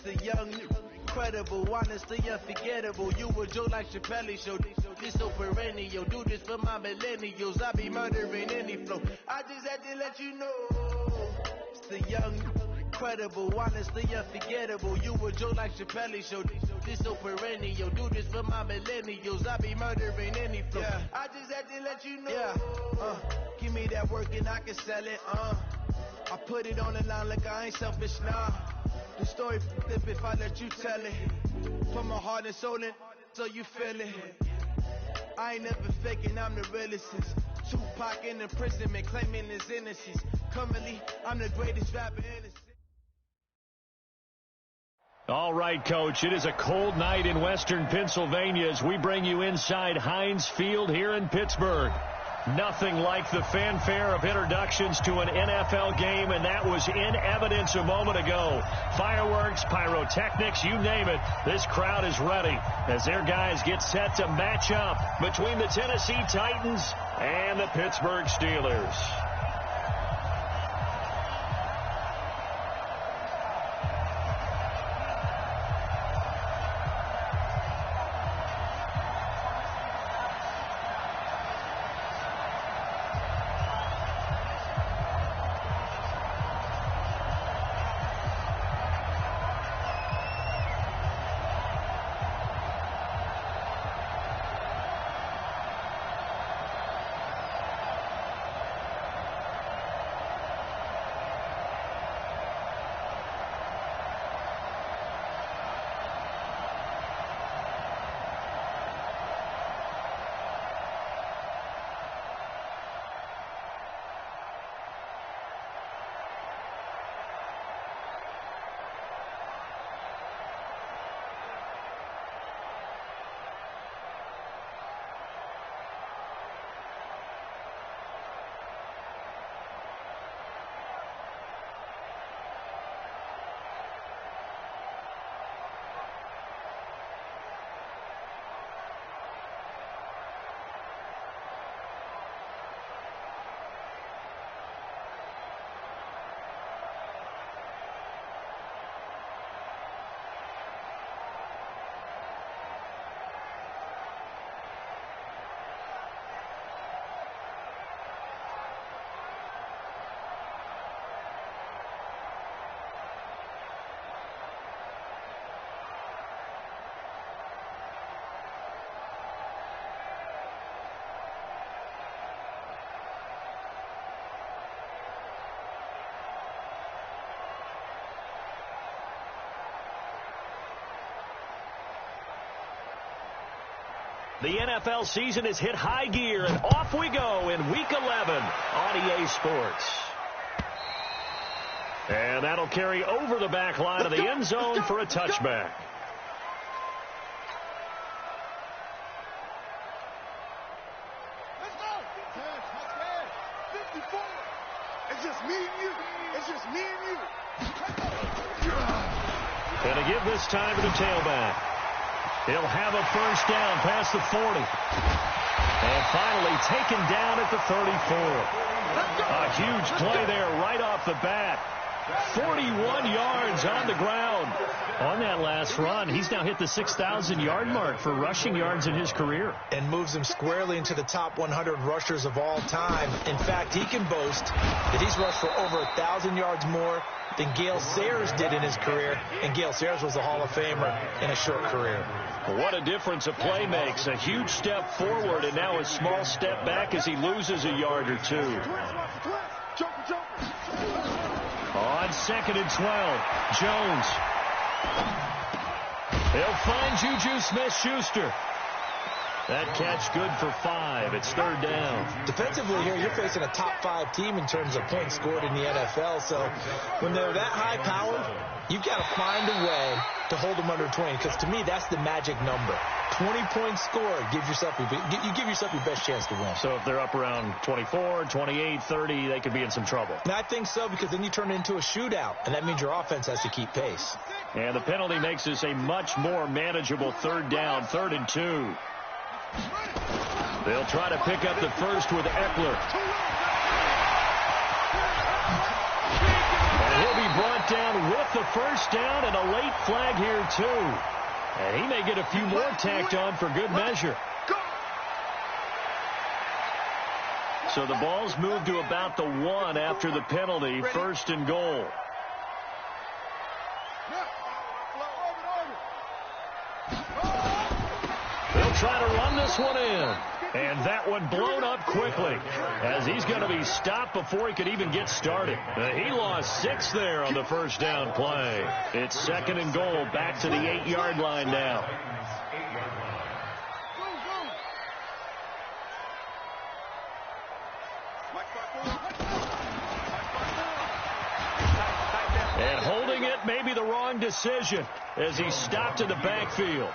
The young, incredible, honestly unforgettable. You a Joe like Chappelle show. This so perennial. Do this for my millennials. I be murdering any flow. I just had to let you know. It's the young, incredible, honestly unforgettable. You a Joe like Chappelle show. This so perennial. Do this for my millennials. I be murdering any flow. Yeah. I just had to let you know. Yeah. Give me that work and I can sell it. I put it on the line like I ain't selfish, nah. The story flip if I let you tell it. Put my heart and soul in so you feel it. I ain't never faking, I'm the realest. Tupac in imprisonment, claiming his innocence. Currently, I'm the greatest rapper in the city. All right, Coach, it is a cold night in western Pennsylvania as we bring you inside Heinz Field here in Pittsburgh. Nothing like the fanfare of introductions to an NFL game, and that was in evidence a moment ago. Fireworks, pyrotechnics, you name it. This crowd is ready as their guys get set to match up between the Tennessee Titans and the Pittsburgh Steelers. The NFL season has hit high gear, and off we go in Week 11 on EA Sports. And that'll carry over the back line of the end zone for a touchback. Let's go! Touchdown! 54! It's just me and you! It's just me and you! Going to give this time to the tailback. He'll have a first down past the 40. And finally taken down at the 34. A huge play there right off the bat. 41 yards on the ground. On that last run, he's now hit the 6,000-yard mark for rushing yards in his career. And moves him squarely into the top 100 rushers of all time. In fact, he can boast that he's rushed for over 1,000 yards more than Gale Sayers did in his career. And Gale Sayers was a Hall of Famer in a short career. What a difference a play makes. A huge step forward and now a small step back as he loses a yard or two. On 2nd and 12, Jones. He'll find Juju Smith-Schuster. That catch good for 5. It's 3rd down. Defensively here, you're facing a top 5 team in terms of points scored in the NFL. So when they're that high powered, you've got to find a way to hold them under 20. Because to me, that's the magic number. 20 points scored gives yourself you give yourself your best chance to win. So if they're up around 24, 28, 30, they could be in some trouble. And I think so, because then you turn it into a shootout, and that means your offense has to keep pace. And the penalty makes this a much more manageable 3rd down, 3rd and 2. They'll try to pick up the first with Eckler. And he'll be brought down with the first down and a late flag here, too. And he may get a few more tacked on for good measure. So the ball's moved to about the 1 after the penalty, 1st and goal. They'll try to run this one in. And that one blown up quickly as he's going to be stopped before he could even get started. He lost 6 there on the first down play. It's 2nd and goal, back to the 8-yard line now. And holding it may be the wrong decision as he's stopped in the backfield.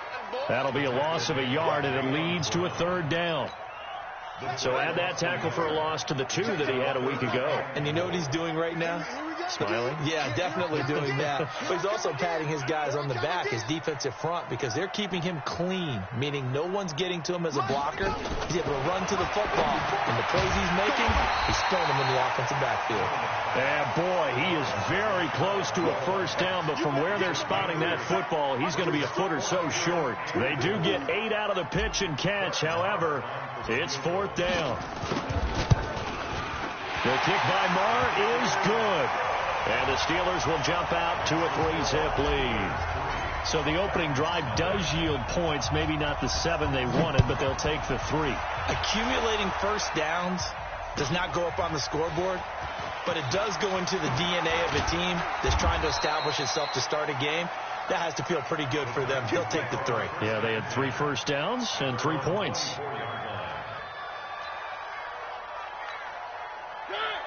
That'll be a loss of a yard, and it leads to a 3rd down. So add that tackle for a loss to the 2 that he had a week ago. And you know what he's doing right now? Smiling? Yeah, definitely doing that. But he's also patting his guys on the back, his defensive front, because they're keeping him clean, meaning no one's getting to him as a blocker. He's able to run to the football. And the plays he's making, he's throwing them in the offensive backfield. And boy, he is very close to a first down, but from where they're spotting that football, he's going to be a foot or so short. They do get 8 out of the pitch and catch. However, it's 4th down. The kick by Marr is good. And the Steelers will jump out to a 3-zip lead. So the opening drive does yield points, maybe not the 7 they wanted, but they'll take the 3. Accumulating first downs does not go up on the scoreboard, but it does go into the DNA of a team that's trying to establish itself to start a game. That has to feel pretty good for them. He'll take the 3. Yeah, they had 3 first downs and 3 points.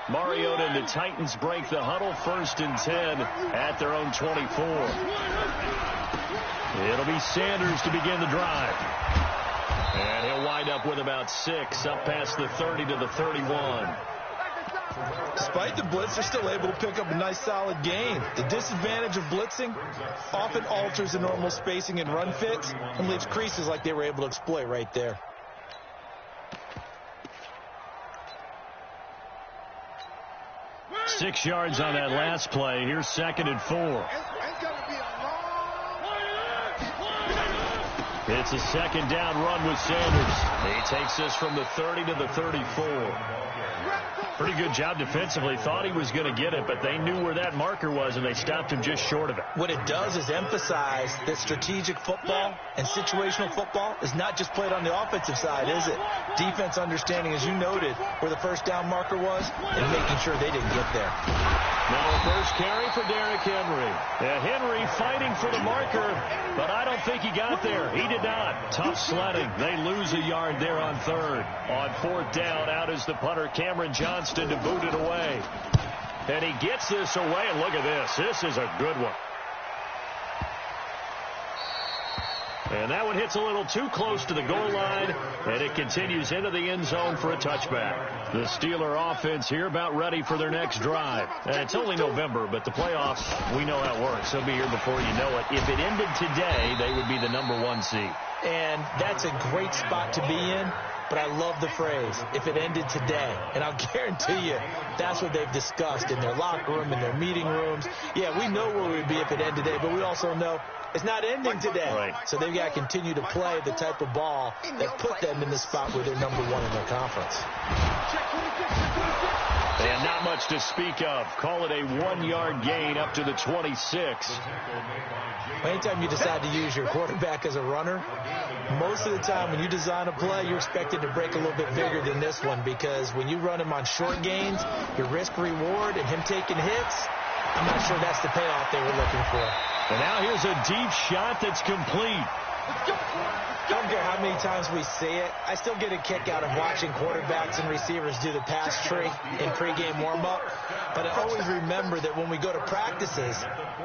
Mariota and the Titans break the huddle, 1st and 10 at their own 24. It'll be Sanders to begin the drive. And he'll wind up with about 6, up past the 30 to the 31. Despite the blitz, they're still able to pick up a nice, solid gain. The disadvantage of blitzing often alters the normal spacing and run fits and leaves creases like they were able to exploit right there. Six yards on that last play. Here's 2nd and 4. It's a 2nd down run with Sanders. He takes this from the 30 to the 34. Pretty good job defensively. Thought he was going to get it, but they knew where that marker was, and they stopped him just short of it. What it does is emphasize that strategic football and situational football is not just played on the offensive side, is it? Defense understanding, as you noted, where the first down marker was and making sure they didn't get there. Now a first carry for Derrick Henry. Henry fighting for the marker, but I don't think he got there. He did not. Tough sledding. They lose a yard there on 3rd. On 4th down, out is the punter, Cameron Johnston, to boot it away. And he gets this away, and look at this. This is a good one. And that one hits a little too close to the goal line, and it continues into the end zone for a touchback. The Steeler offense here about ready for their next drive. It's only November, but the playoffs, we know how it works. They'll be here before you know it. If it ended today, they would be the #1 seed. And that's a great spot to be in. But I love the phrase, if it ended today. And I'll guarantee you, that's what they've discussed in their locker room, in their meeting rooms. Yeah, we know where we'd be if it ended today, but we also know it's not ending today. Right. So they've got to continue to play the type of ball that put them in the spot where they're #1 in their conference. And not much to speak of. Call it a 1-yard gain up to the 26. Anytime you decide to use your quarterback as a runner, most of the time when you design a play, you're expected to break a little bit bigger than this one, because when you run him on short gains, your risk-reward and him taking hits, I'm not sure that's the payoff they were looking for. And now here's a deep shot that's complete. I don't care how many times we see it. I still get a kick out of watching quarterbacks and receivers do the pass tree in pregame warm-up. But I always remember that when we go to practices,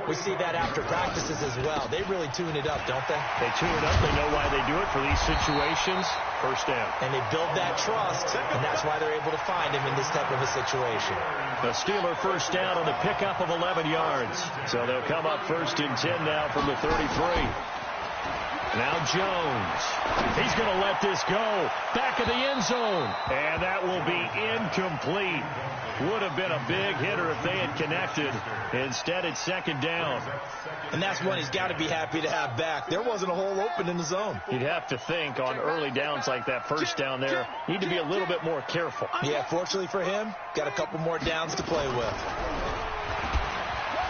we see that after practices as well. They really tune it up, don't they? They tune it up. They know why they do it for these situations. First down. And they build that trust, and that's why they're able to find him in this type of a situation. The Steeler first down on the pickup of 11 yards. So they'll come up 1st and 10 now from the 33. Now Jones. He's going to let this go. Back of the end zone. And that will be incomplete. Would have been a big hitter if they had connected. Instead, it's second down. And that's one he's got to be happy to have back. There wasn't a hole open in the zone. You'd have to think on early downs like that first down there, need to be a little bit more careful. Yeah, fortunately for him, got a couple more downs to play with.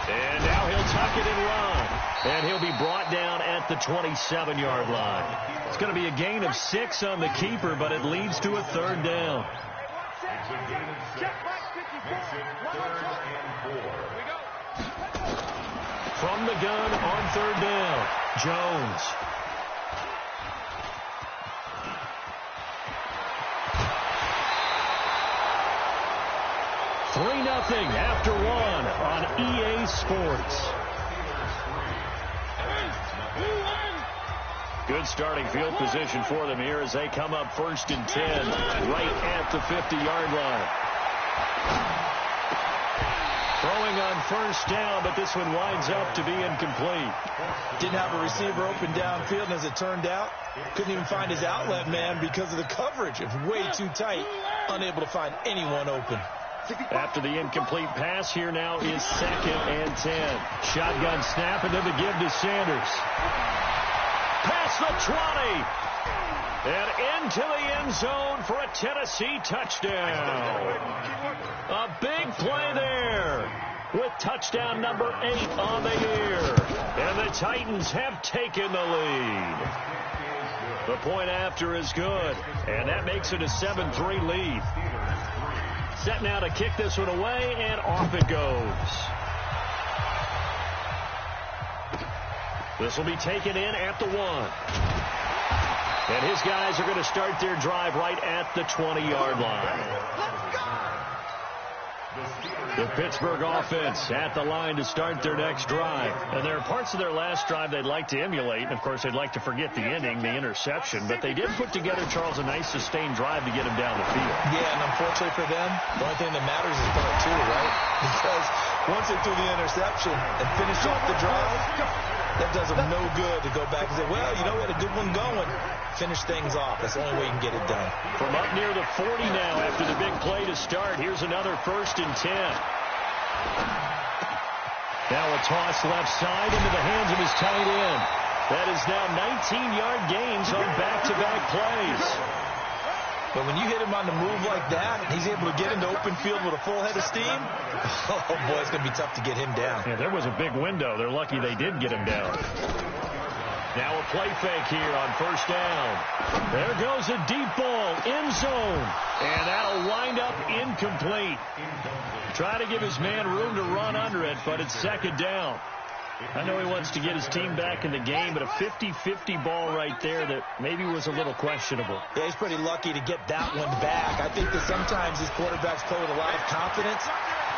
And now he'll tuck it and run. And he'll be brought down at the 27-yard line. It's going to be a gain of 6 on the keeper, but it leads to a third down. From the gun on third down, Jones. Nothing after one on EA Sports. Good starting field position for them here as they come up 1st and 10 right at the 50-yard line. Throwing on first down, but this one winds up to be incomplete. Didn't have a receiver open downfield, and as it turned out, couldn't even find his outlet man because of the coverage. It was way too tight, unable to find anyone open. After the incomplete pass, here now is 2nd and 10. Shotgun snap, and then the give to Sanders. Past the 20. And into the end zone for a Tennessee touchdown. A big play there with touchdown number 8 on the year. And the Titans have taken the lead. The point after is good, and that makes it a 7-3 lead. Set now to kick this one away, and off it goes. This will be taken in at the 1. And his guys are going to start their drive right at the 20-yard line. The Pittsburgh offense at the line to start their next drive. And there are parts of their last drive they'd like to emulate. And, of course, they'd like to forget the ending, the interception. But they did put together, Charles, a nice sustained drive to get him down the field. Yeah, and unfortunately for them, the only thing that matters is part 2, right? Because once they threw the interception and finished off the drive, that does them no good to go back and say, well, you know, we had a good one going. Finish things off. That's the only way you can get it done. From up near the 40 now after the big play to start, here's another 1st and 10. Now a toss left side into the hands of his tight end. That is now 19-yard gains on back-to-back plays. But when you hit him on the move like that, he's able to get into open field with a full head of steam. Oh, boy, it's going to be tough to get him down. Yeah, there was a big window. They're lucky they did get him down. Now a play fake here on first down. There goes a deep ball, end zone. And that'll wind up incomplete. Try to give his man room to run under it, but it's second down. I know he wants to get his team back in the game, but a 50-50 ball right there that maybe was a little questionable. Yeah, he's pretty lucky to get that one back. I think that sometimes these quarterbacks play with a lot of confidence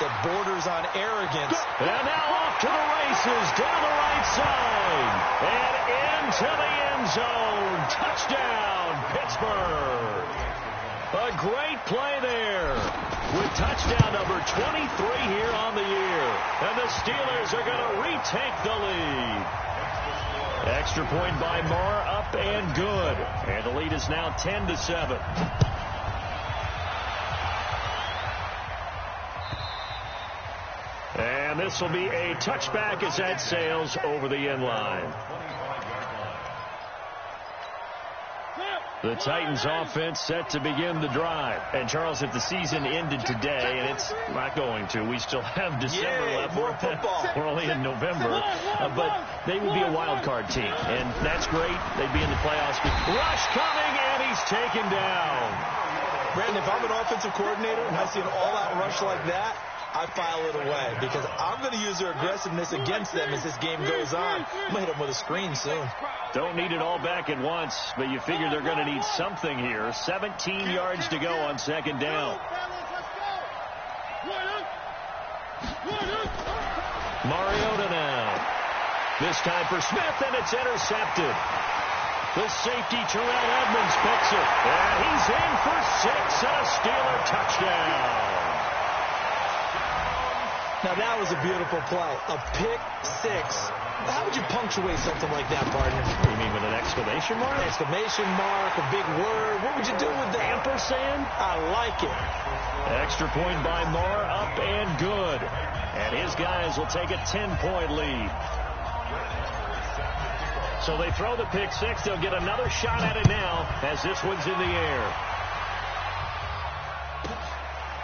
that borders on arrogance. And now off to the races, down the right side, and into the end zone. Touchdown, Pittsburgh. A great play there with touchdown number 23 here on the year. And the Steelers are going to retake the lead. Extra point by Marr, up and good. And the lead is now 10-7. And this will be a touchback as that sails over the end line. The Titans offense set to begin the drive. And, Charles, if the season ended today, and it's not going to, we still have December left. More football. We're only in November. But they would be a wild card team. And that's great. They'd be in the playoffs. Rush coming, and he's taken down. Brandon, if I'm an offensive coordinator and I see an all-out rush like that, I file it away because I'm going to use their aggressiveness against them as this game goes on. I'm going to hit them with a screen soon. Don't need it all back at once, but you figure they're going to need something here. 17 yards to go on second down. Mariota now. This time for Smith, and it's intercepted. The safety, Terrell Edmonds, picks it. And he's in for 6 and a Steeler touchdown. Now, that was a beautiful play. A pick 6 How would you punctuate something like that, partner? You mean with an exclamation mark? Exclamation mark, a big word. What would you do with that? Ampersand? I like it. Extra point by Marr, up and good. And his guys will take a 10-point lead. So they throw the pick six. They'll get another shot at it now as this one's in the air.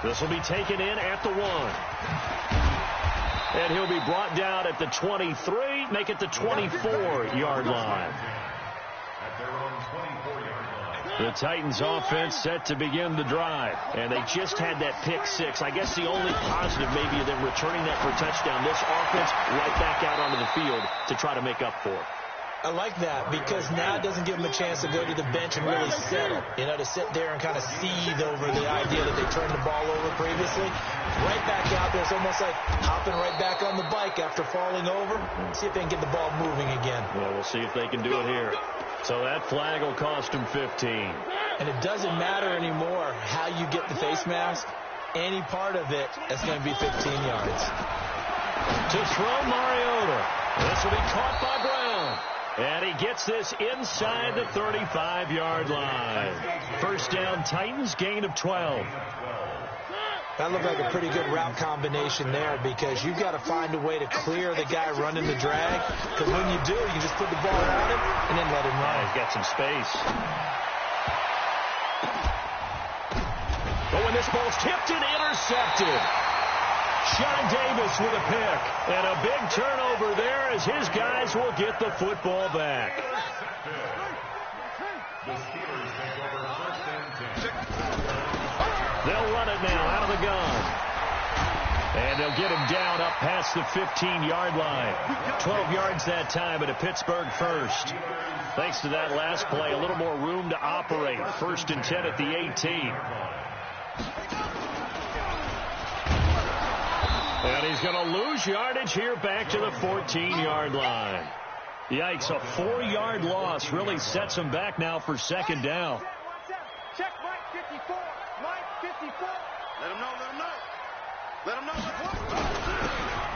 This will be taken in at the 1. And he'll be brought down at the 23, make it the 24-yard line. The Titans offense set to begin the drive, and they just had that pick six. I guess the only positive maybe of them returning that for a touchdown. This offense right back out onto the field to try to make up for it. I like that because now it doesn't give them a chance to go to the bench and really settle. You know, to sit there and kind of seethe over the idea that they turned the ball over previously. Right back out there. It's almost like hopping right back on the bike after falling over. See if they can get the ball moving again. Well, we'll see if they can do it here. So that flag will cost them 15. And it doesn't matter anymore how you get the face mask. Any part of it is going to be 15 yards. To throw Mariota. This will be caught by Brown. And he gets this inside the 35-yard line. First down, Titans, gain of 12. That looked like a pretty good route combination there because you've got to find a way to clear the guy running the drag. Because when you do, you just put the ball on him and then let him run. He's got some space. But when this ball's tipped and intercepted. Sean Davis with a pick. And a big turnover there as his guys will get the football back. They'll run it now out of the gun. And they'll get him down up past the 15-yard line. 12 yards that time at a Pittsburgh first. Thanks to that last play, a little more room to operate. First and 10 at the 18. And he's going to lose yardage here back to the 14-yard line. Yikes, a 4-yard loss really sets him back now for second down. Check Mike 54. Mike 54. Let him know, let him know. Let him know.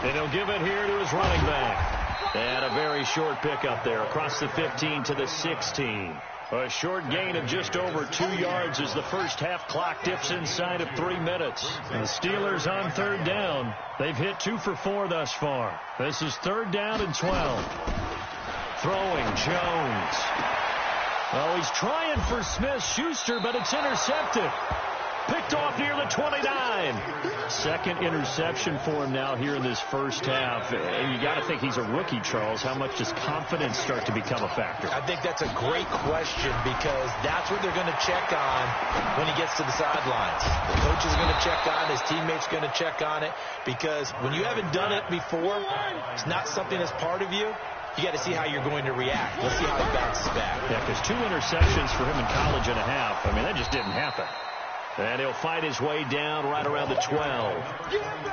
And he'll give it here to his running back. And a very short pickup there across the 15 to the 16. A short gain of just over 2 yards as the first half clock dips inside of 3 minutes. And the Steelers on third down. They've hit 2 for 4 thus far. This is third down and 12. Throwing Jones. Oh, he's trying for Smith-Schuster, but it's intercepted. Picked off near the 29. Second interception for him now here in this first half. And you got to think he's a rookie, Charles. How much does confidence start to become a factor? I think that's a great question because that's what they're going to check on when he gets to the sidelines. The coach is going to check on, his teammates going to check on it because when you haven't done it before, it's not something that's part of you. You got to see how you're going to react. Let's see how he bounces back. Yeah, because 2 interceptions for him in college and a half. I mean, that just didn't happen. And he'll fight his way down right around the 12.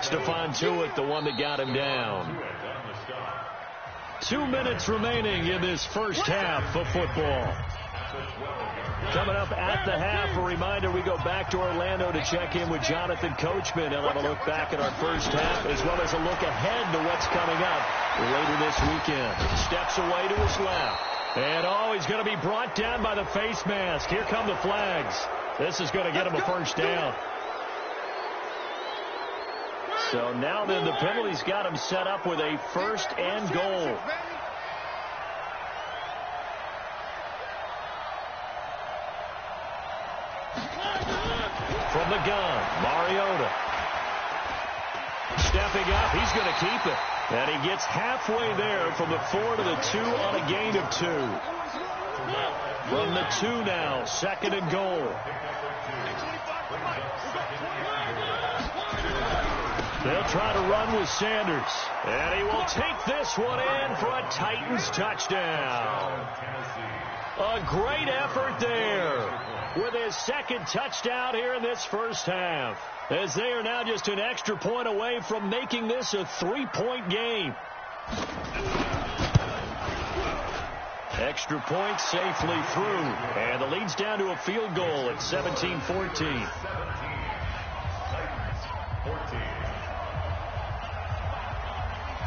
Stephon Tuitt, the one that got him down. 2 minutes remaining in this first half of football. Coming up at the half, a reminder, we go back to Orlando to check in with Jonathan Coachman. He'll have a look back at our first half as well as a look ahead to what's coming up later this weekend. Steps away to his left. And, he's going to be brought down by the face mask. Here come the flags. This is going to get him a first down. So now then the penalty's got him set up with a first and goal. From the gun, Mariota. Stepping up, he's going to keep it. And he gets halfway there from the 4 to the 2 on a gain of 2. From the 2 now, second and goal. They'll try to run with Sanders. And he will take this one in for a Titans touchdown. A great effort there with his second touchdown here in this first half, as they are now just an extra point away from making this a 3-point game. Extra point safely through, and the lead's down to a field goal at 17-14.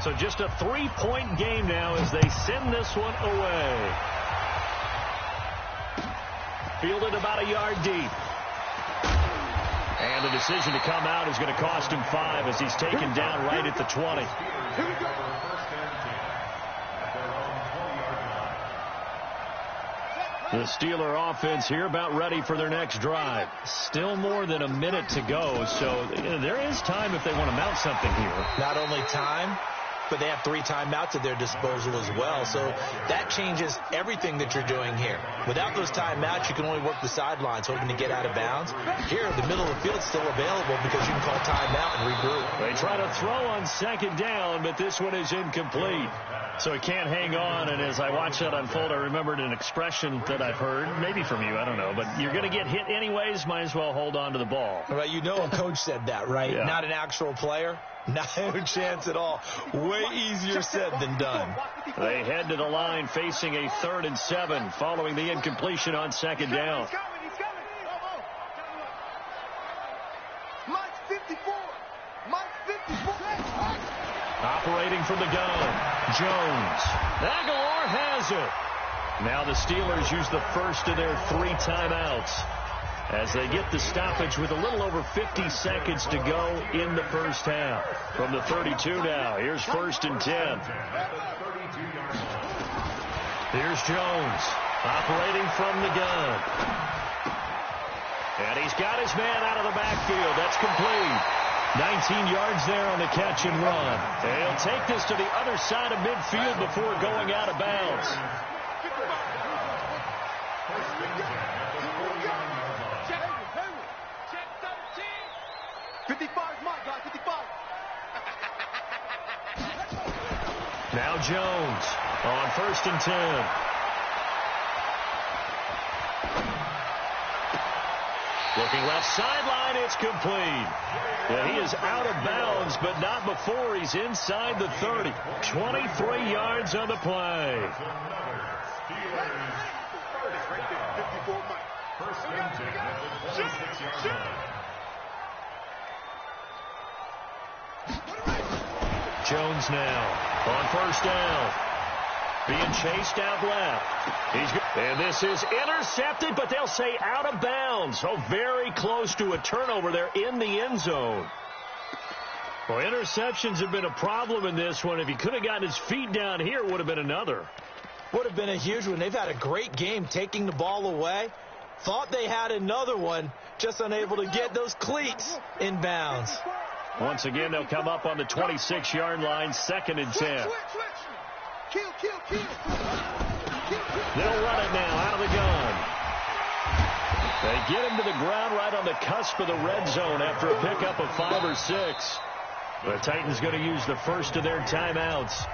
So just a 3-point game now as they send this one away. Fielded about a yard deep. And the decision to come out is going to cost him 5 as he's taken down right at the 20. The Steeler offense here about ready for their next drive. Still more than a minute to go, so there is time if they want to mount something here. Not only time, but they have 3 timeouts at their disposal as well. So that changes everything that you're doing here. Without those timeouts, you can only work the sidelines hoping to get out of bounds. Here, the middle of the field is still available because you can call timeout and regroup. They try to throw on second down, but this one is incomplete. So he can't hang on, and as I watch that unfold, I remembered an expression that I've heard, maybe from you, I don't know, but you're going to get hit anyways, might as well hold on to the ball. Right, you know a coach said that, right? Yeah. Not an actual player. No chance at all. Way easier said than done. They head to the line facing a 3rd and 7 following the incompletion on second down. He's coming. Mike's 54. Mike's 54. Operating from the gun, Jones. Aguilar has it. Now the Steelers use the first of their 3 timeouts as they get the stoppage with a little over 50 seconds to go in the first half. From the 32 now, here's 1st and 10. Here's Jones, operating from the gun. And he's got his man out of the backfield. That's complete. 19 yards there on the catch and run. They'll take this to the other side of midfield before going out of bounds. Now Jones on 1st and 10. Looking left sideline, it's complete. Yeah, he is out of bounds, but not before he's inside the 30. 23 yards on the play. Jones now on 1st down. Being chased out left. And this is intercepted, but they'll say out of bounds. So very close to a turnover there in the end zone. Well, interceptions have been a problem in this one. If he could have gotten his feet down here, it would have been another. Would have been a huge one. They've had a great game taking the ball away. Thought they had another one, just unable to get those cleats in bounds. Once again, they'll come up on the 26-yard line, 2nd and 10. They'll run it now out of the gun. They get him to the ground right on the cusp of the red zone after a pickup of 5 or 6. The Titans going to use the first of their timeouts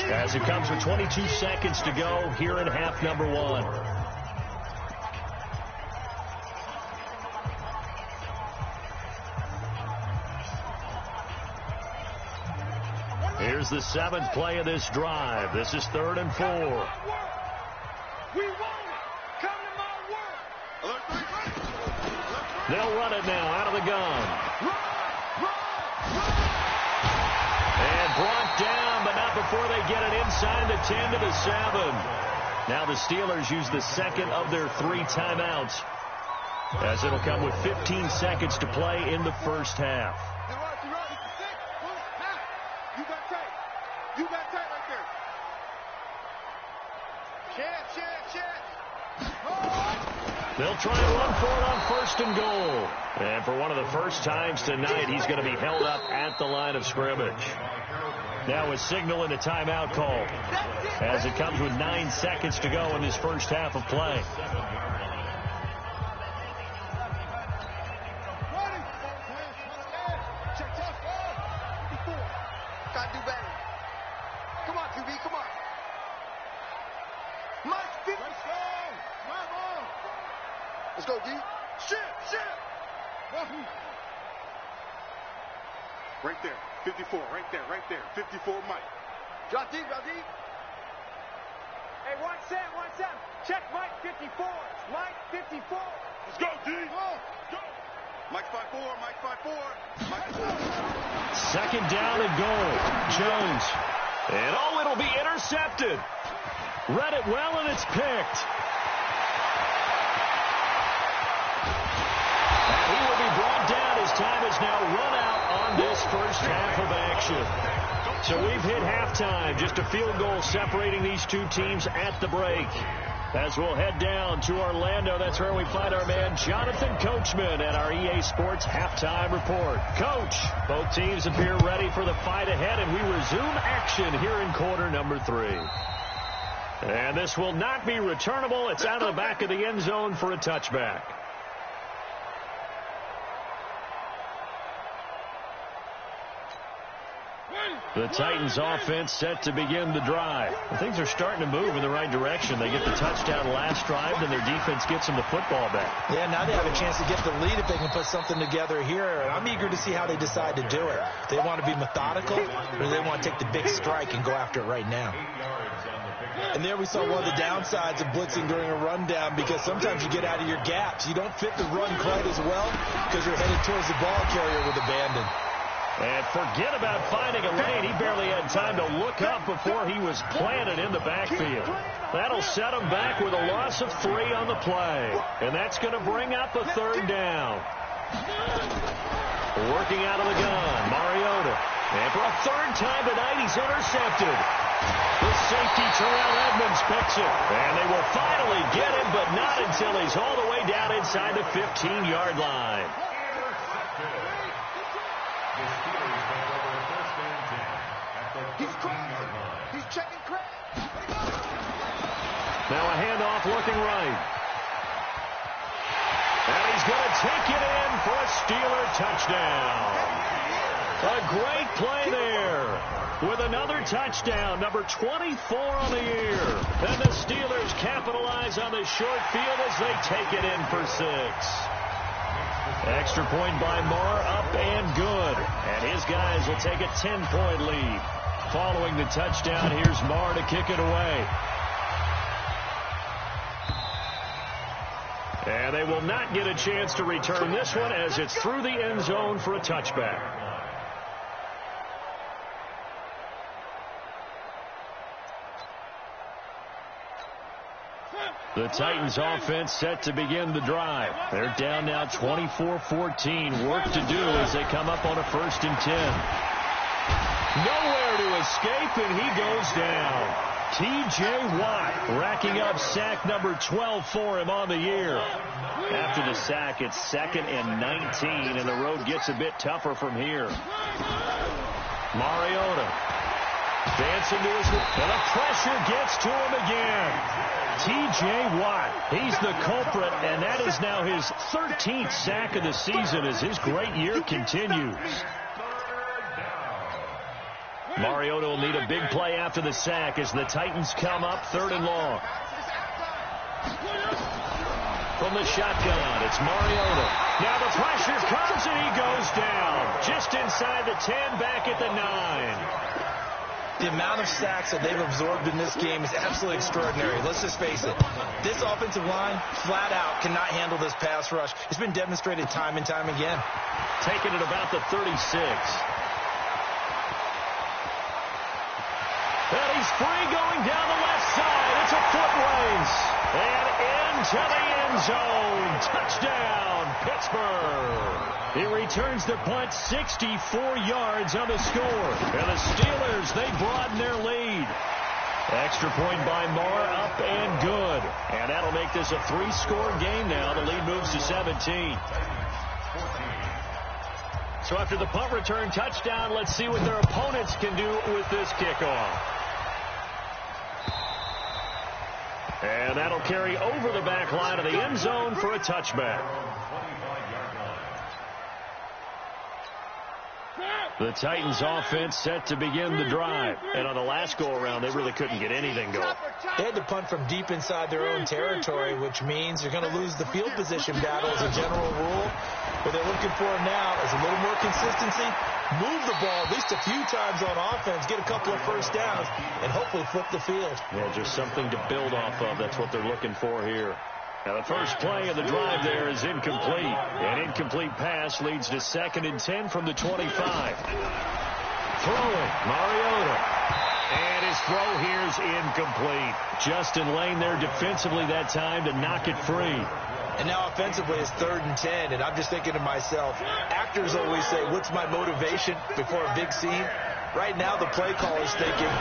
as it comes with 22 seconds to go here in half number 1. Here's the 7th play of this drive. This is 3rd and 4. We want it. Come to my work. They'll run it now out of the gun. And brought down, but not before they get it inside the 10 to the 7. Now the Steelers use the 2nd of their 3 timeouts as it'll come with 15 seconds to play in the first half. You got tight right there. Check. They'll try and run for it on 1st and goal. And for one of the first times tonight, he's going to be held up at the line of scrimmage. Now a signal and a timeout call as it comes with 9 seconds to go in this first half of play. Gotta do better. Come on, QB, come on. Mike, let's go. Let's go, D. Shit. Right there, 54, right there. 54, Mike. Drop deep. Hey, 1-7. Check Mike 54. Mike 54. Let's go, D. Go. Mike 5-4, Mike 5-4, Mike 4. Second down and goal. Jones. And it'll be intercepted. Read it well, and it's picked. And he will be brought down. His time is now run out on this first half of action. So we've hit halftime. Just a field goal separating these two teams at the break. As we'll head down to Orlando, that's where we find our man Jonathan Coachman at our EA Sports Halftime Report. Coach, both teams appear ready for the fight ahead, and we resume action here in quarter number 3. And this will not be returnable. It's out of the back of the end zone for a touchback. The Titans offense set to begin the drive. Well, things are starting to move in the right direction. They get the touchdown last drive, then their defense gets them the football back. Yeah, now they have a chance to get the lead if they can put something together here. And I'm eager to see how they decide to do it. They want to be methodical, or do they want to take the big strike and go after it right now? And there we saw one of the downsides of blitzing during a rundown, because sometimes you get out of your gaps. You don't fit the run quite as well because you're headed towards the ball carrier with abandon. And forget about finding a lane. He barely had time to look up before he was planted in the backfield. That'll set him back with a loss of 3 on the play. And that's going to bring up a third down. Working out of the gun, Mariota. And for a third time tonight, he's intercepted. The safety, Terrell Edmonds, picks it. And they will finally get him, but not until he's all the way down inside the 15-yard line. He's checking credit. Now a handoff looking right. And he's going to take it in for a Steeler touchdown. A great play there with another touchdown, number 24 on the year. And the Steelers capitalize on the short field as they take it in for 6. Extra point by Moore, up and good. And his guys will take a 10-point lead. Following the touchdown, here's Moore to kick it away. And they will not get a chance to return this one as it's through the end zone for a touchback. The Titans offense set to begin the drive. They're down now 24-14. Work to do as they come up on a 1st and 10. Nowhere to escape, and he goes down. T.J. Watt racking up sack number 12 for him on the year. After the sack, it's 2nd and 19, and the road gets a bit tougher from here. Mariota dancing to his, and the pressure gets to him again. T.J. Watt, he's the culprit, and that is now his 13th sack of the season as his great year continues. Mariota will need a big play after the sack as the Titans come up 3rd and long. From the shotgun, it's Mariota. Now the pressure comes and he goes down. Just inside the 10, back at the 9. The amount of sacks that they've absorbed in this game is absolutely extraordinary. Let's just face it. This offensive line, flat out, cannot handle this pass rush. It's been demonstrated time and time again. Taking it about the 36. And he's free going down the left side. It's a foot race. And into the end zone. Touchdown, Pittsburgh. He returns the punt 64 yards on the score. And the Steelers, they broaden their lead. Extra point by Moore, up and good. And that'll make this a 3-score game now. The lead moves to 17. So after the punt return touchdown, let's see what their opponents can do with this kickoff. And that'll carry over the back line of the end zone for a touchback. The Titans offense set to begin the drive. And on the last go-around, they really couldn't get anything going. They had to punt from deep inside their own territory, which means they're going to lose the field position battle as a general rule. What they're looking for now is a little more consistency, move the ball at least a few times on offense, get a couple of first downs, and hopefully flip the field. Yeah, just something to build off of. That's what they're looking for here. Now the first play of the drive there is incomplete. An incomplete pass leads to 2nd and 10 from the 25. Throwing, Mariota. And his throw here is incomplete. Justin Layne there defensively that time to knock it free. And now offensively it's 3rd and 10, and I'm just thinking to myself, actors always say, what's my motivation before a big scene? Right now the play caller's thinking,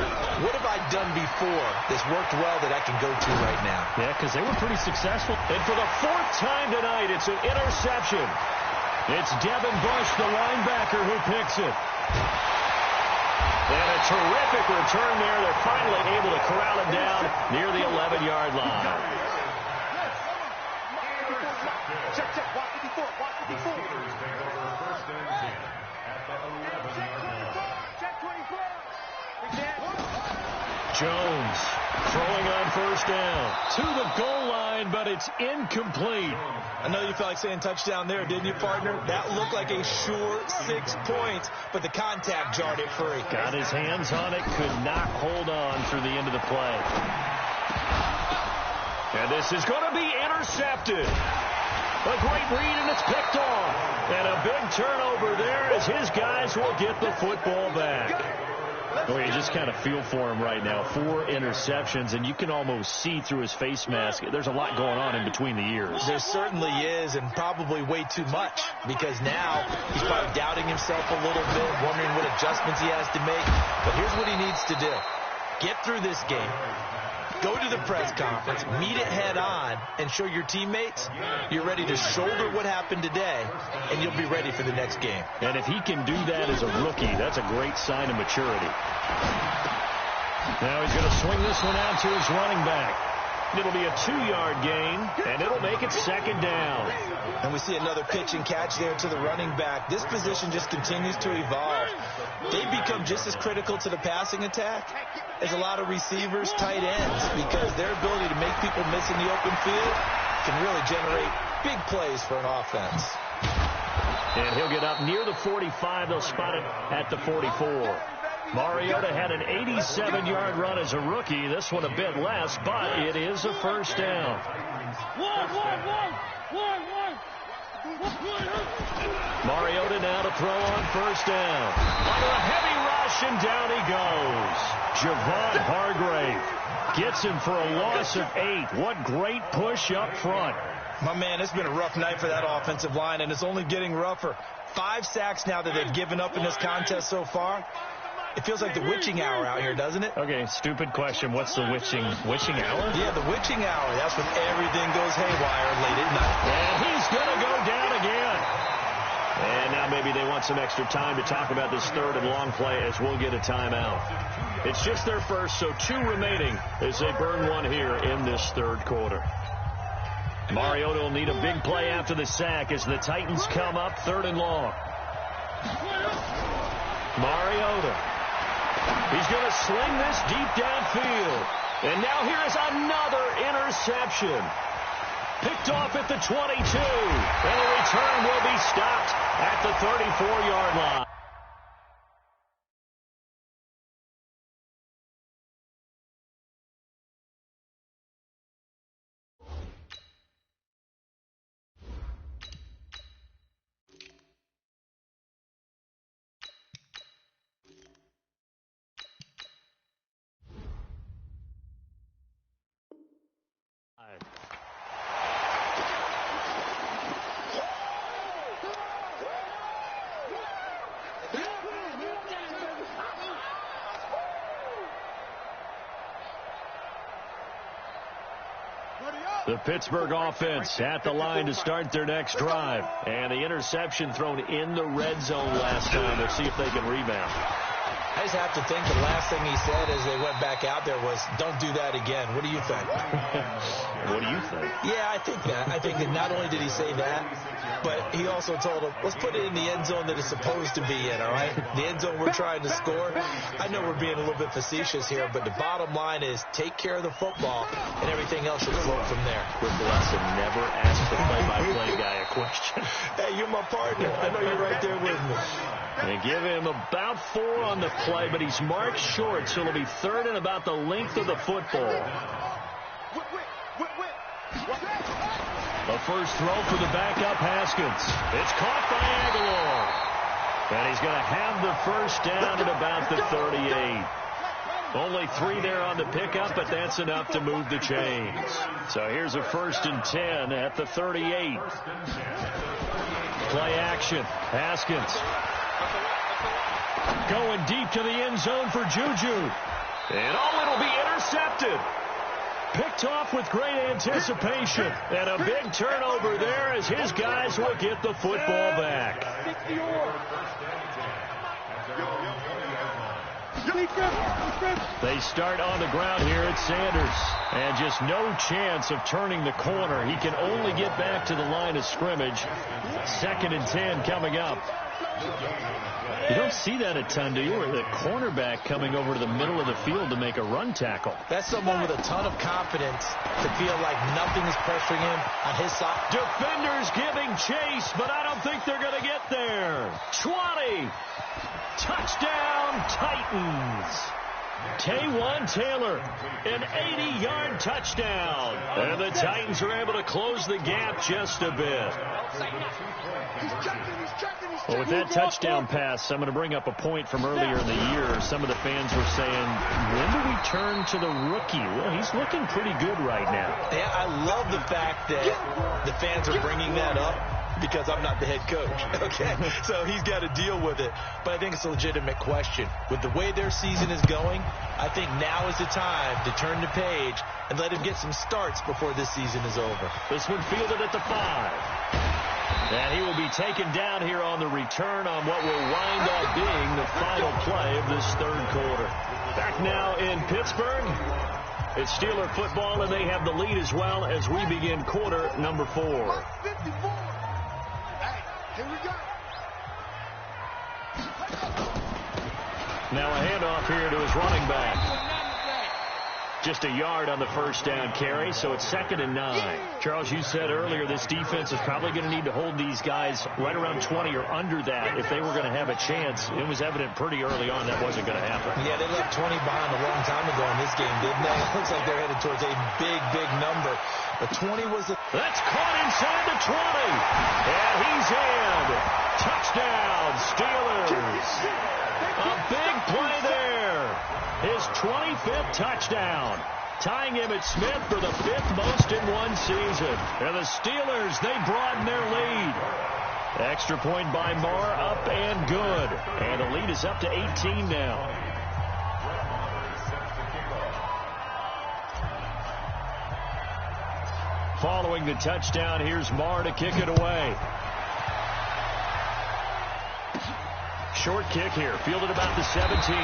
what have I done before that's worked well that I can go to right now? Yeah, because they were pretty successful. And for the 4th time tonight, it's an interception. It's Devin Bush, the linebacker, who picks it. And a terrific return there. They're finally able to corral him down near the 11-yard line. Check, watch 54, watch 54. Check 24. Jones throwing on 1st down to the goal line, but it's incomplete. I know you felt like saying touchdown there, didn't you, partner? That looked like a sure 6 points, but the contact jarred it free. Got his hands on it, could not hold on through the end of the play. And this is going to be intercepted. A great read, and it's picked off. And a big turnover there as his guys will get the football back. Oh, you just kind of feel for him right now. 4 interceptions, and you can almost see through his face mask. There's a lot going on in between the ears. There certainly is, and probably way too much, because now he's probably doubting himself a little bit, wondering what adjustments he has to make. But here's what he needs to do. Get through this game. Go to the press conference, meet it head on, and show your teammates you're ready to shoulder what happened today, and you'll be ready for the next game. And if he can do that as a rookie, that's a great sign of maturity. Now he's going to swing this one out to his running back. It'll be a 2-yard gain, and it'll make it 2nd down. And we see another pitch and catch there to the running back. This position just continues to evolve. They become just as critical to the passing attack as a lot of receivers, tight ends, because their ability to make people miss in the open field can really generate big plays for an offense. And he'll get up near the 45. They'll spot it at the 44. Mariota had an 87-yard run as a rookie. This one a bit less, but it is a 1st down. Mariota now to throw on 1st down. Under a heavy rush, and down he goes. Javon Hargrave gets him for a loss of 8. What great push up front. My man, it's been a rough night for that offensive line, and it's only getting rougher. 5 sacks now that they've given up in this contest so far. It feels like the witching hour out here, doesn't it? Okay, stupid question. What's the witching hour? Yeah, the witching hour. That's when everything goes haywire late at night. And he's going to go down again. And now maybe they want some extra time to talk about this 3rd and long play as we'll get a timeout. It's just their first, so 2 remaining as they burn one here in this 3rd quarter. Mariota will need a big play after the sack as the Titans come up 3rd and long. Mariota. He's going to sling this deep downfield. And now here is another interception. Picked off at the 22. And the return will be stopped at the 34-yard line. The Pittsburgh offense at the line to start their next drive. And the interception thrown in the red zone last time. They'll see if they can rebound. I just have to think the last thing he said as they went back out there was, don't do that again. What do you think? What do you think? Yeah, I think that. I think that not only did he say that, but he also told him, let's put it in the end zone that it's supposed to be in, all right? The end zone we're trying to score. I know we're being a little bit facetious here, but the bottom line is take care of the football, and everything else should flow from there. Quick lesson, never ask the play-by-play guy a question. Hey, you're my partner. I know you're right there with me. They give him about 4 on the play, but he's marked short, so it'll be 3rd and about the length of the football. The first throw for the backup Haskins. It's caught by Aguilar. And he's going to have the first down at about the 38. Only 3 there on the pickup, but that's enough to move the chains. So here's a 1st and 10 at the 38. Play action. Haskins going deep to the end zone for Juju. And it'll be intercepted. Picked off with great anticipation. And a big turnover there as his guys will get the football back. They start on the ground here at Sanders. And just no chance of turning the corner. He can only get back to the line of scrimmage. 2nd and 10 coming up. You don't see that a ton, do you? Or the cornerback coming over to the middle of the field to make a run tackle. That's someone with a ton of confidence to feel like nothing is pressuring him on his side. Defenders giving chase, but I don't think they're going to get there. 20. Touchdown, Titans. Taywan Taylor, an 80-yard touchdown. And the Titans are able to close the gap just a bit. Well, with that touchdown pass, I'm going to bring up a point from earlier in the year. Some of the fans were saying, when do we turn to the rookie? Well, he's looking pretty good right now. Yeah, I love the fact that the fans are bringing that up because I'm not the head coach, okay? So he's got to deal with it. But I think it's a legitimate question. With the way their season is going, I think now is the time to turn the page and let him get some starts before this season is over. This one fielded at the 5. And he will be taken down here on the return on what will wind up being the final play of this 3rd quarter. Back now in Pittsburgh. It's Steeler football, and they have the lead as well as we begin quarter number 4. Here we go. Now a handoff here to his running back. Just a yard on the first down carry, so it's 2nd and 9. Charles, you said earlier this defense is probably going to need to hold these guys right around 20 or under that if they were going to have a chance. It was evident pretty early on that wasn't going to happen. Yeah, they left 20 behind a long time ago in this game, didn't they? It looks like they're headed towards a big, big number. But 20 was the... That's caught inside the 20. And he's in. Touchdown, Steelers. A big play there. His 25th touchdown, tying Emmitt Smith for the 5th most in one season. And the Steelers, they broaden their lead. Extra point by Marr, up and good. And the lead is up to 18 now. Following the touchdown, here's Marr to kick it away. Short kick here, fielded about the 17.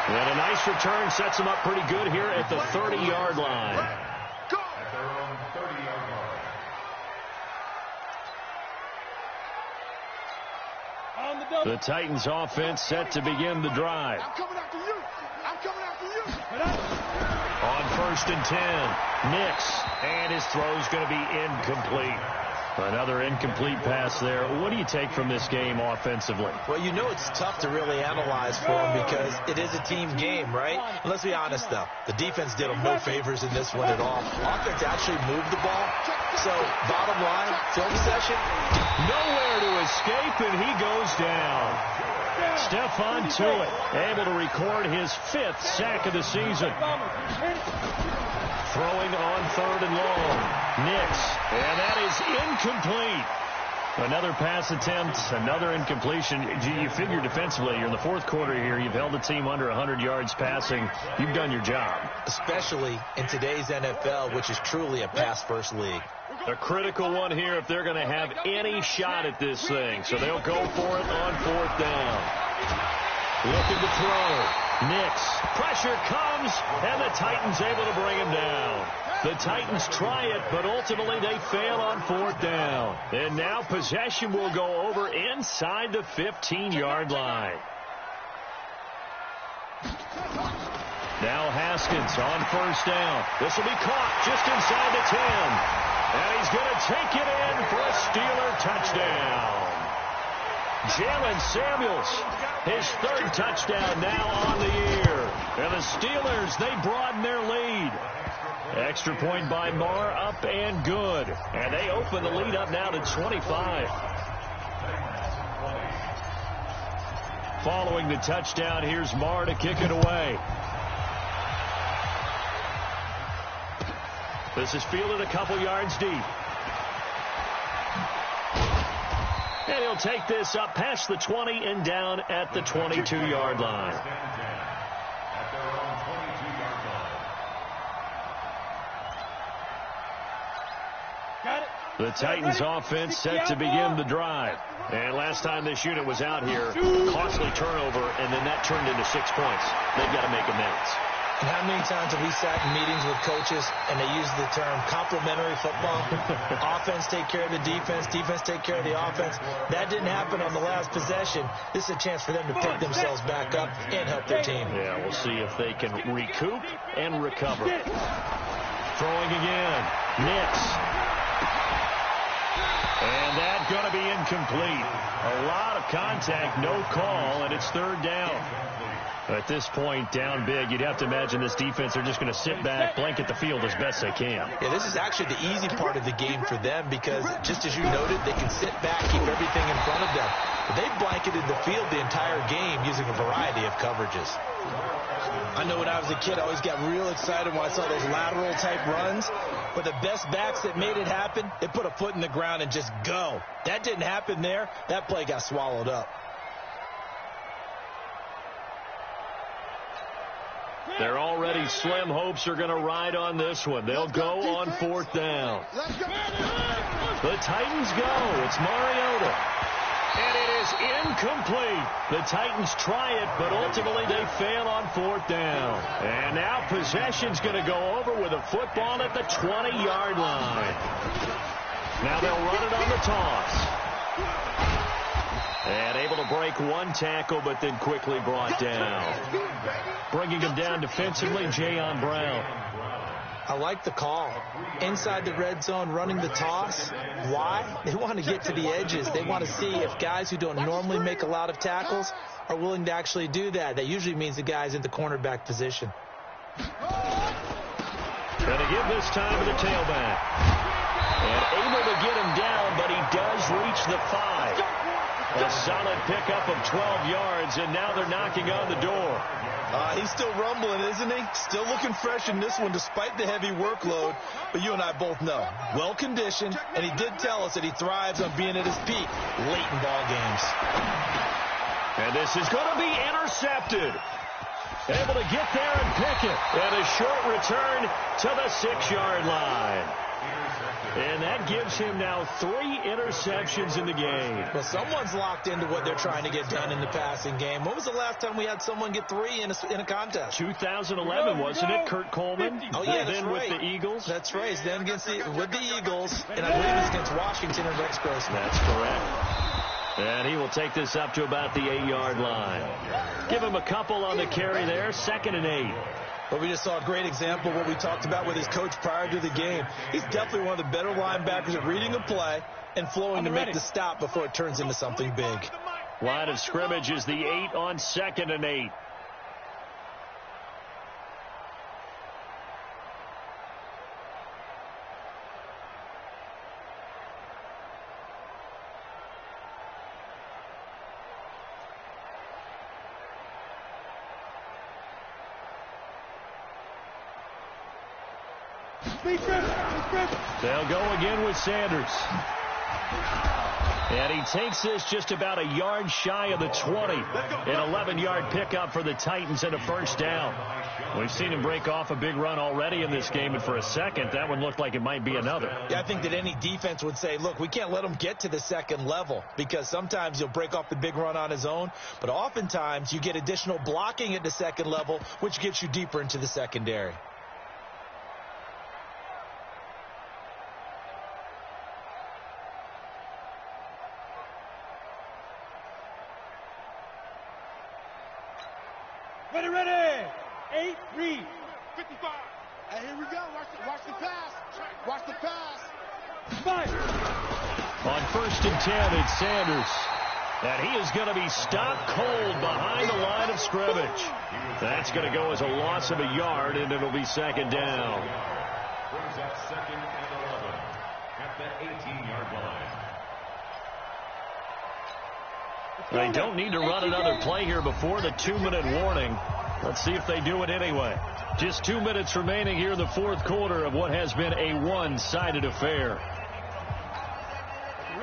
And a nice return sets him up pretty good here at the 30-yard line. The Titans offense set to begin the drive. I'm coming after you. I'm coming after you. On 1st and 10, Nix, and his throw's going to be incomplete. Another incomplete pass there. What do you take from this game offensively? Well, you know it's tough to really analyze for them because it is a team game, right? And let's be honest, though. The defense did them no favors in this one at all. Offense actually moved the ball. So, bottom line, film session. Nowhere to escape, and he goes down. Stephon Tuitt able to record his 5th sack of the season. Throwing on 3rd and long. Nix. And that is incomplete. Another pass attempt, another incompletion. You figure defensively, you're in the 4th quarter here. You've held the team under 100 yards passing. You've done your job. Especially in today's NFL, which is truly a pass-first league. A critical one here if they're going to have any shot at this thing. So they'll go for it on 4th down. Looking to throw. Nix. Pressure comes, and the Titans able to bring him down. The Titans try it, but ultimately they fail on 4th down. And now possession will go over inside the 15-yard line. Now Haskins on 1st down. This will be caught just inside the 10. And he's going to take it in for a Steeler touchdown. Jalen Samuels, his 3rd touchdown now on the year. And the Steelers, they broaden their lead. Extra point by Marr, up and good. And they open the lead up now to 25. Following the touchdown, here's Marr to kick it away. This is fielded a couple yards deep. And he'll take this up past the 20 and down at the 22-yard line. The Titans offense set to begin the drive. And last time this unit was out here, costly turnover, and then that turned into 6 points. They've got to make amends. And how many times have we sat in meetings with coaches and they use the term complementary football? Offense take care of the defense, defense take care of the offense. That didn't happen on the last possession. This is a chance for them to pick themselves back up and help their team. Yeah, we'll see if they can recoup and recover. Throwing again. Nix. And that's going to be incomplete. A lot of contact, no call, and it's third down. At this point, down big, you'd have to imagine this defense are just going to sit back, blanket the field as best they can. Yeah, this is actually the easy part of the game for them because, just as you noted, they can sit back, keep everything in front of them. But they've blanketed the field the entire game using a variety of coverages. I know when I was a kid, I always got real excited when I saw those lateral-type runs. But the best backs that made it happen, they put a foot in the ground and just go. That didn't happen there. That play got swallowed up. They're already slim hopes are going to ride on this one. They'll go on fourth down. The Titans go. It's Mariota. And it is incomplete. The Titans try it, but ultimately they fail on fourth down. And now possession's going to go over with a football at the 20-yard line. Now they'll run it on the toss. And able to break one tackle, but then quickly brought down. Bringing him down defensively, Jayon Brown. I like the call. Inside the red zone, running the toss. Why? They want to get to the edges. They want to see if guys who don't normally make a lot of tackles are willing to actually do that. That usually means the guy's in the cornerback position. Going to give this time to the tailback. And able to get him down, but he does reach the 5. A solid pickup of 12 yards, and now they're knocking on the door. He's still rumbling, isn't he? Still looking fresh in this one despite the heavy workload. But you and I both know, well-conditioned, and he did tell us that he thrives on being at his peak late in ball games. And this is going to be intercepted. Able to get there and pick it. And a short return to the 6-yard line. And that gives him now 3 interceptions in the game. Well, someone's locked into what they're trying to get done in the passing game. When was the last time we had someone get 3 in a contest? 2011, wasn't it? Kurt Coleman? Oh, yeah, that's then right. With the Eagles? That's right. Then with the Eagles, and I believe it's against Washington and Rex Grossman. That's correct. And he will take this up to about the 8-yard line. Give him a couple on the carry there. 2nd and 8. But we just saw a great example of what we talked about with his coach prior to the game. He's definitely one of the better linebackers at reading a play and flowing to make the stop before it turns into something big. Line of scrimmage is the 8 on 2nd and 8. They'll go again with Sanders. And he takes this just about a yard shy of the 20. An 11-yard pickup for the Titans and a first down. We've seen him break off a big run already in this game, and for a second, that one looked like it might be another. Yeah, I think that any defense would say, look, we can't let him get to the second level because sometimes he'll break off the big run on his own, but oftentimes you get additional blocking at the second level, which gets you deeper into the secondary. Ready. 8, read. 55. And here we go. Watch the pass. Watch the pass. 5. On 1st and 10, it's Sanders. And he is going to be stopped cold behind the line of scrimmage. That's going to go as a loss of a yard, and it'll be 2nd down. Brings up 2nd and 11 at the 18-yard line. They don't need to run another play here before the 2-minute warning. Let's see if they do it anyway. Just 2 minutes remaining here in the fourth quarter of what has been a one-sided affair.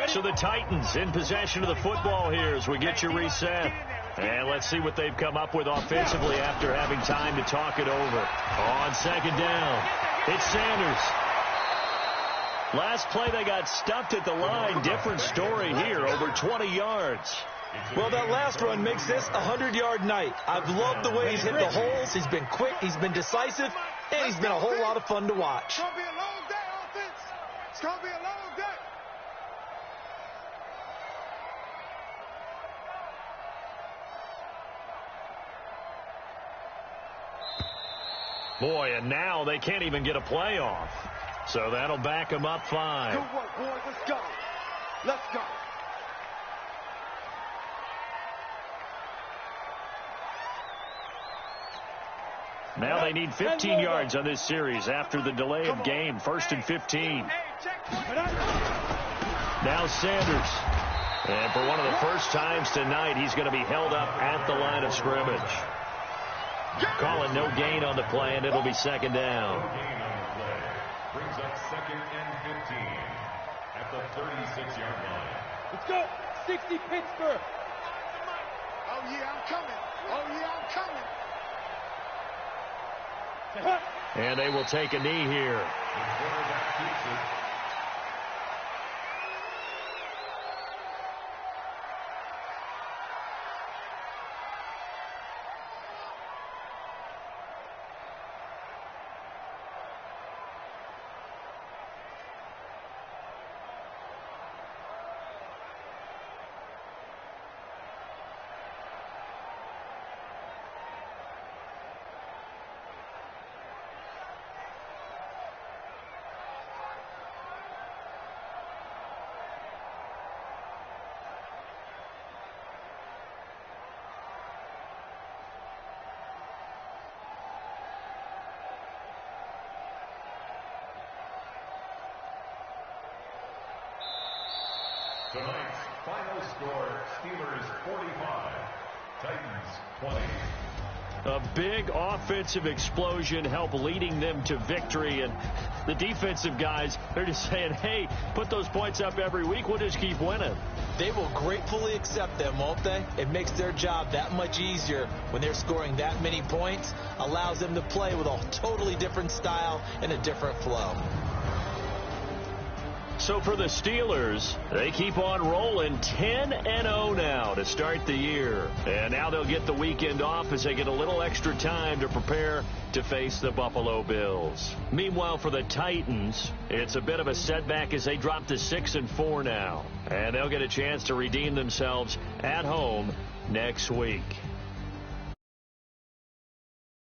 So the Titans in possession of the football here as we get you reset. And let's see what they've come up with offensively after having time to talk it over. On 2nd down, it's Sanders. Last play they got stuffed at the line. Different story here, over 20 yards. Well, that last run makes this a 100-yard night. I've loved the way he's hit the holes. He's been quick, he's been decisive, and he's been a whole lot of fun to watch. It's going to be a long day, offense. It's going to be a long day. Boy, and now they can't even get a play off. So that'll back them up 5. Good work, boys. Let's go. Let's go. Now they need 15 yards on this series after the delay of game. 1st and 15. Now Sanders. And for one of the first times tonight, he's going to be held up at the line of scrimmage. Calling no gain on the play, and it'll be 2nd down. Gain on the play. Brings up 2nd and 15 at the 36-yard line. Let's go. 60 Pittsburgh. Oh, yeah, I'm coming. Oh, yeah, I'm coming. And they will take a knee here. The quarterback keeps it. Tonight's final score, Steelers 45, Titans 20. A big offensive explosion helped leading them to victory. And the defensive guys, they're just saying, hey, put those points up every week. We'll just keep winning. They will gratefully accept them, won't they? It makes their job that much easier when they're scoring that many points. Allows them to play with a totally different style and a different flow. So for the Steelers, they keep on rolling 10-0 now to start the year. And now they'll get the weekend off as they get a little extra time to prepare to face the Buffalo Bills. Meanwhile, for the Titans, it's a bit of a setback as they drop to 6-4 now. And they'll get a chance to redeem themselves at home next week.